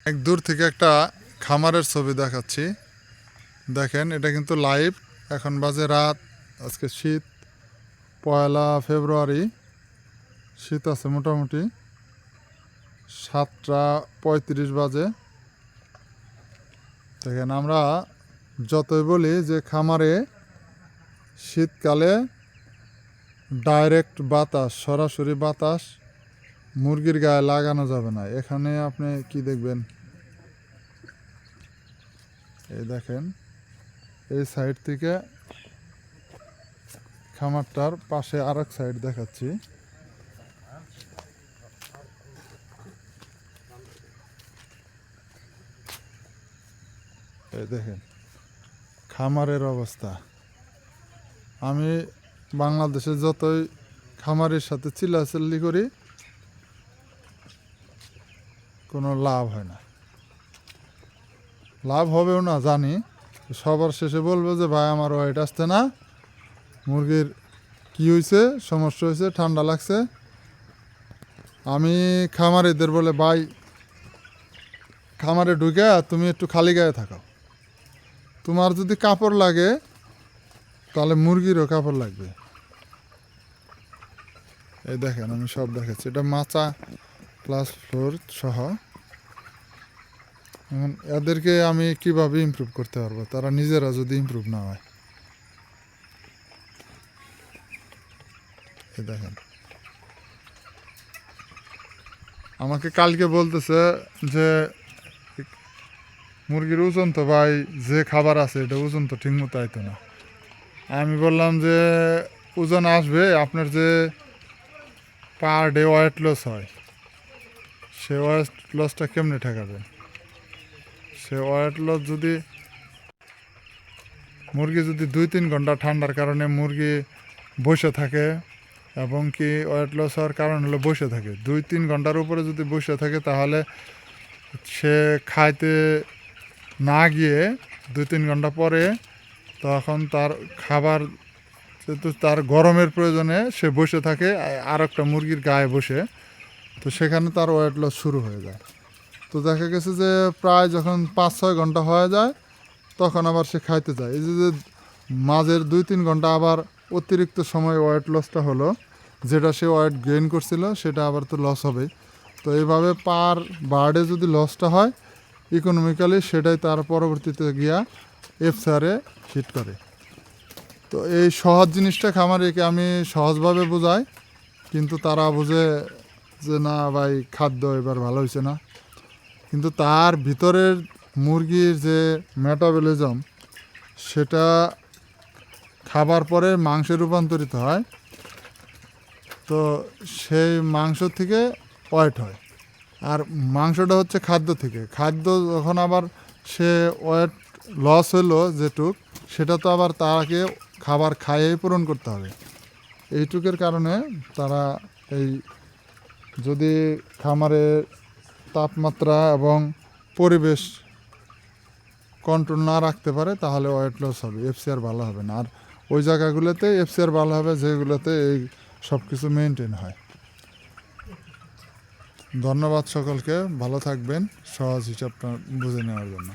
এক দূর থেকে একটা খামারের ছবি দেখাচ্ছি। দেখেন, এটা কিন্তু লাইভ। এখন বাজে রাত, আজকে শীত, 1 ফেব্রুয়ারি। শীত আছে মোটামুটি 7:35 বাজে। দেখেন, আমরা যতই বলি যে খামারে শীতকালে ডাইরেক্ট বাতাস, সরাসরি বাতাস মুরগির গায়ে লাগানো যাবে না। এখানে আপনি কি দেখবেন, এই দেখেন, এই সাইড থেকে খামারটার পাশে আরেক সাইড দেখাচ্ছি। এই দেখেন খামারের অবস্থা। আমি বাংলাদেশে যতই খামারের সাথে চিল্লাচিল্লি করি, কোনো লাভ হয় না। লাভ হবেও না জানি। সবার শেষে বলবো যে ভাই আমার ওয়েট আসছে না, মুরগির কি হয়েছে, সমস্যা হয়েছে, ঠান্ডা লাগছে। আমি খামারিদের বলে, ভাই খামারে ঢুকে তুমি একটু খালি গায়ে থাকো। তোমার যদি কাপড় লাগে তাহলে মুরগিরও কাপড় লাগবে। এই দেখেন, আমি সব দেখাচ্ছি। এটা মাচা প্লাস ফ্লোর সহ। এখন এদেরকে আমি কিভাবে ইমপ্রুভ করতে পারবো, তারা নিজেরা যদি ইমপ্রুভ না হয়। এই দেখেন, আমাকে কালকে বলতেছে যে মুরগির ওজন তো ভাই, যে খাবার আছে এটা ওজন তো ঠিক মতো আইতো না। আমি বললাম যে ওজন আসবে, আপনার যে পার ডে ওয়েট লস হয়, সে ওয়েট লসটা কেমনে ঠেকাবেন? সে ওয়েট লস যদি মুরগি যদি 2-3 ঘন্টা ঠান্ডার কারণে মুরগি বসে থাকে, এবং কি ওয়েট লস হওয়ার কারণ হলো বসে থাকে, 2-3 ঘন্টার উপরে যদি বসে থাকে, তাহলে সে খাইতে না গিয়ে 2-3 ঘন্টা পরে তখন তার খাবার, যেহেতু তার গরমের প্রয়োজনে সে বসে থাকে আর একটা মুরগির গায়ে বসে, তো সেখানে তার ওয়েট লস শুরু হয়ে যায়। তো দেখা গেছে যে প্রায় যখন 5-6 ঘন্টা হয়ে যায়, তখন আবার সে খাইতে যায়। এই যে মাঝের 2-3 ঘন্টা আবার অতিরিক্ত সময় ওয়েট লসটা হলো, যেটা সে ওয়েট গেইন করছিল সেটা আবার তো লস হবেই। তো এইভাবে পার বার্ডে যদি লসটা হয় ইকোনমিক্যালি, সেটাই তার পরবর্তীতে গিয়া এফসারে হিট করে। তো এই সহজ জিনিসটা খামারিকে আমি সহজভাবে বোঝাই, কিন্তু তারা বোঝে যে না ভাই, খাদ্য এবার ভালো হয়েছে না। কিন্তু তার ভিতরের মুরগির যে মেটাবলিজম, সেটা খাবার পরে মাংসে রূপান্তরিত হয়। তো সেই মাংস থেকে ওয়েট হয়, আর মাংসটা হচ্ছে খাদ্য থেকে। খাদ্য যখন আবার সে ওয়েট লস হলো যেটুক, সেটা তো আবার তাকে খাবার খাইয়েই পূরণ করতে হবে। এইটুকের কারণে তারা এই যদি খামারের তাপমাত্রা এবং পরিবেশ কন্ট্রোল না রাখতে পারে, তাহলে ওয়েট লস হবে, এফসিআর ভালো হবে না। আর ওই জায়গাগুলোতে এফসিআর ভালো হবে যেগুলোতে এই সব কিছু মেনটেন হয়। ধন্যবাদ সকলকে, ভালো থাকবেন সহজ হিসাবটা বুঝে নেওয়ার জন্য।